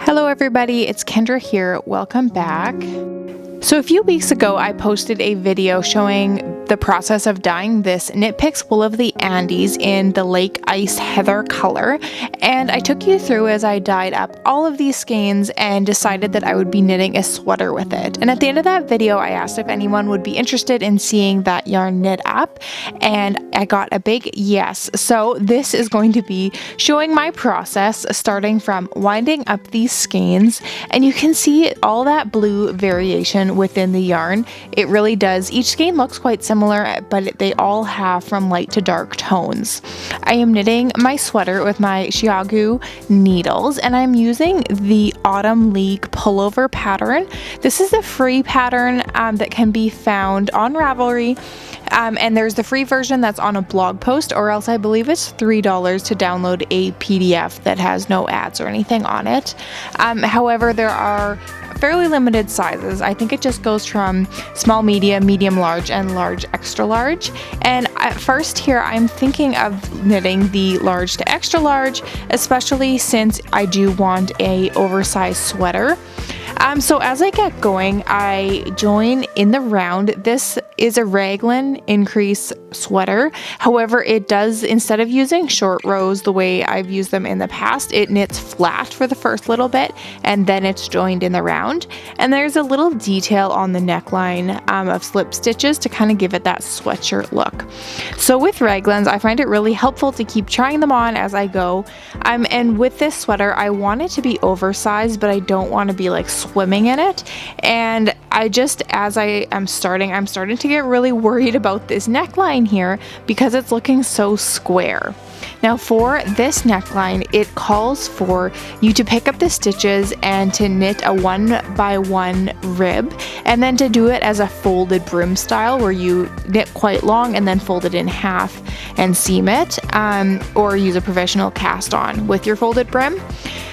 Hello everybody, it's Kendra here. Welcome back. So a few weeks ago I posted a video showing the process of dyeing this Knit Picks Wool of the Andes in the Lake Ice Heather color, and I took you through as I dyed up all of these skeins and decided that I would be knitting a sweater with it. And at the end of that video I asked if anyone would be interested in seeing that yarn knit up, and I got a big yes. So this is going to be showing my process starting from winding up these skeins, and you can see all that blue variation within the yarn. It really does. Each skein looks quite similar, but they all have from light to dark tones. I am knitting my sweater with my Xiaogu needles, and I'm using the Autumn League Pullover Pattern. This is a free pattern that can be found on Ravelry. And there's the free version that's on a blog post, or else I believe it's $3 to download a PDF that has no ads or anything on it. However, there are fairly limited sizes. I think it just goes from small, medium, medium large, and large extra large. And at first here I'm thinking of knitting the large to extra large, especially since I do want a oversized sweater. So as I get going, I join in the round. This is a raglan increase sweater. However, it does, instead of using short rows the way I've used them in the past, it knits flat for the first little bit and then it's joined in the round. And there's a little detail on the neckline of slip stitches to kind of give it that sweatshirt look. So with raglans, I find it really helpful to keep trying them on as I go. And with this sweater, I want it to be oversized, but I don't want to be like swimming in it. And I just, as I'm starting to get really worried about this neckline here because it's looking so square. Now for this neckline, it calls for you to pick up the stitches and to knit a 1x1 rib, and then to do it as a folded brim style where you knit quite long and then fold it in half and seam it, or use a professional cast on with your folded brim.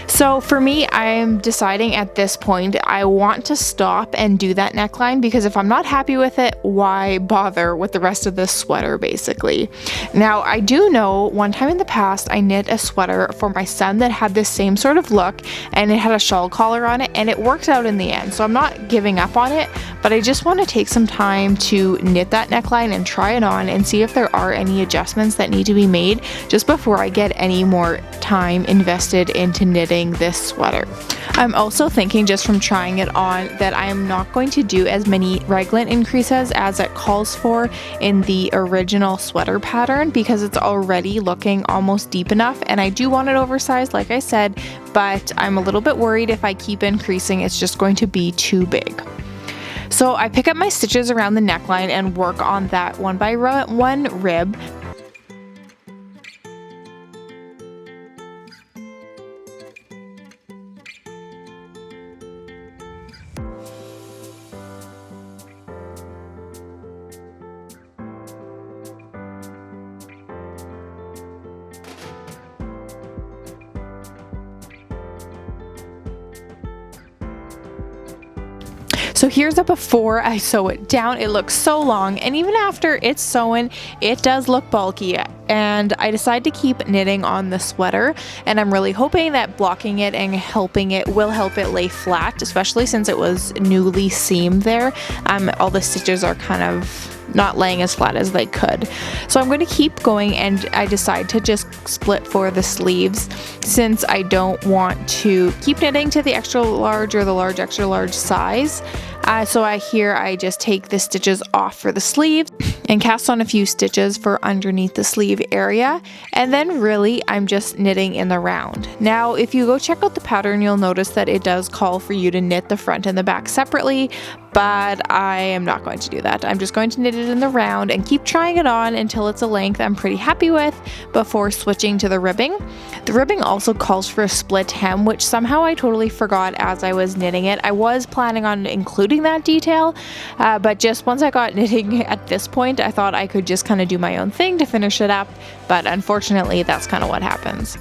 So for me, I'm deciding at this point I want to stop and do that neckline, because if I'm not happy with it, why bother with the rest of this sweater basically. Now I do know one time in the past I knit a sweater for my son that had this same sort of look, and it had a shawl collar on it, and it worked out in the end. So I'm not giving up on it, but I just want to take some time to knit that neckline and try it on and see if there are any adjustments that need to be made just before I get any more time invested into knitting this sweater. I'm also thinking, just from trying it on, that I'm not going to do as many raglan increases as it calls for in the original sweater pattern, because it's already looking almost deep enough, and I do want it oversized like I said, but I'm a little bit worried if I keep increasing it's just going to be too big. So I pick up my stitches around the neckline and work on that 1x1 rib. So here's a before I sew it down. It looks so long, and even after it's sewn, it does look bulky, and I decided to keep knitting on the sweater, and I'm really hoping that blocking it and helping it will help it lay flat, especially since it was newly seamed there. All the stitches are kind of not laying as flat as they could. So I'm going to keep going, and I decide to just split for the sleeves since I don't want to keep knitting to the extra large or the large extra large size. So I just take the stitches off for the sleeves and cast on a few stitches for underneath the sleeve area, and then really I'm just knitting in the round. Now if you go check out the pattern, you'll notice that it does call for you to knit the front and the back separately, but I am not going to do that. I'm just going to knit it in the round and keep trying it on until it's a length I'm pretty happy with before switching to the ribbing. The ribbing also calls for a split hem, which somehow I totally forgot as I was knitting it. I was planning on including that detail, but just once I got knitting at this point, I thought I could just kind of do my own thing to finish it up, but unfortunately that's kind of what happens.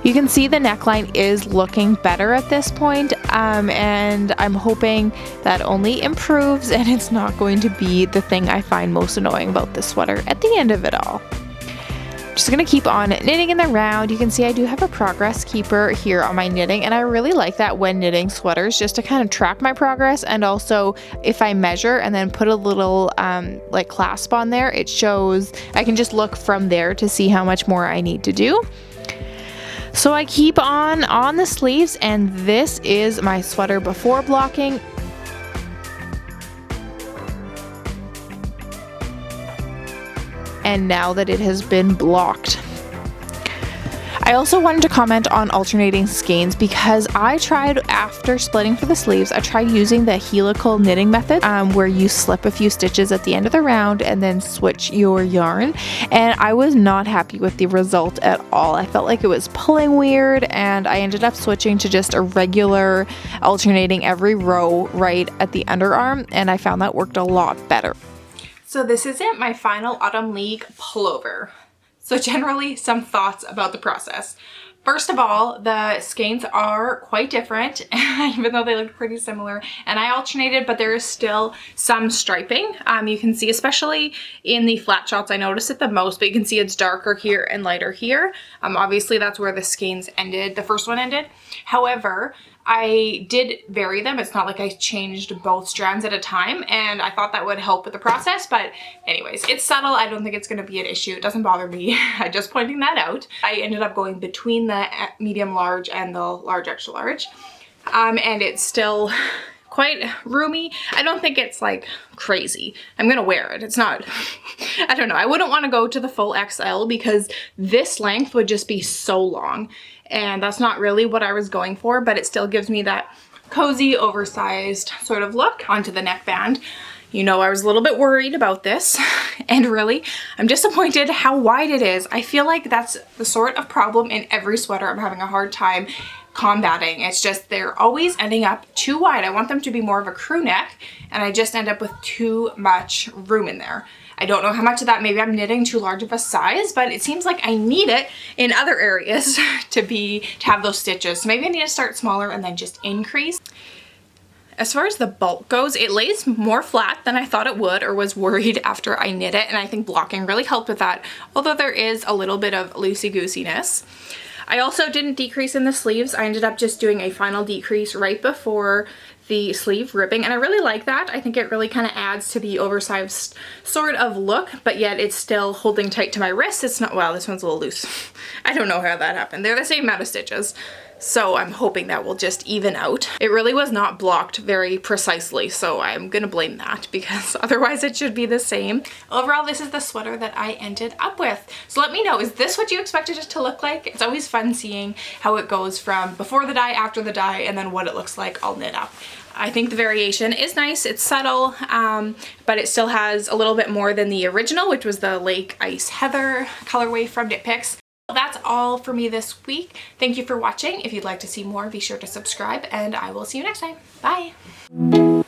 You can see the neckline is looking better at this point, and I'm hoping that only improves and it's not going to be the thing I find most annoying about this sweater at the end of it all. Just gonna keep on knitting in the round. You can see I do have a progress keeper here on my knitting, and I really like that when knitting sweaters, just to kind of track my progress. And also if I measure and then put a little like clasp on there, it shows, I can just look from there to see how much more I need to do. So I keep on the sleeves, and this is my sweater before blocking. And now that it has been blocked. I also wanted to comment on alternating skeins because I tried, after splitting for the sleeves, I tried using the helical knitting method where you slip a few stitches at the end of the round and then switch your yarn, and I was not happy with the result at all. I felt like it was pulling weird, and I ended up switching to just a regular alternating every row right at the underarm, and I found that worked a lot better. So this isn't my final Autumn League pullover. So generally, some thoughts about the process. First of all, the skeins are quite different, even though they look pretty similar. And I alternated, but there is still some striping. You can see, especially in the flat shots, I notice it the most, but you can see it's darker here and lighter here. Obviously, that's where the skeins ended, the first one ended. However, I did vary them. It's not like I changed both strands at a time, and I thought that would help with the process, but anyways, it's subtle. I don't think it's going to be an issue. It doesn't bother me. I'm just pointing that out. I ended up going between the medium large and the large extra large, and it's still quite roomy. I don't think it's like crazy. I'm gonna wear it. It's not, I don't know. I wouldn't want to go to the full XL because this length would just be so long, and that's not really what I was going for, but it still gives me that cozy, oversized sort of look. Onto the neckband. You know, I was a little bit worried about this, and really, I'm disappointed how wide it is. I feel like that's the sort of problem in every sweater I'm having a hard time combating. It's just they're always ending up too wide. I want them to be more of a crew neck, and I just end up with too much room in there. I don't know how much of that, maybe I'm knitting too large of a size, but it seems like I need it in other areas to have those stitches. So maybe I need to start smaller and then just increase. As far as the bulk goes, it lays more flat than I thought it would, or was worried after I knit it, and I think blocking really helped with that, although there is a little bit of loosey-goosiness. I also didn't decrease in the sleeves. I ended up just doing a final decrease right before the sleeve ribbing, and I really like that. I think it really kind of adds to the oversized sort of look, but yet it's still holding tight to my wrist. It's not, wow, this one's a little loose. I don't know how that happened. They're the same amount of stitches, so I'm hoping that will just even out. It really was not blocked very precisely, so I'm gonna blame that because otherwise it should be the same. Overall, this is the sweater that I ended up with. So let me know, is this what you expected it to look like? It's always fun seeing how it goes from before the dye, after the dye, and then what it looks like all knit up. I think the variation is nice. It's subtle, but it still has a little bit more than the original, which was the Lake Ice Heather colorway from Knit Picks. That's all for me this week. Thank you for watching. If you'd like to see more, be sure to subscribe, and I will see you next time. Bye!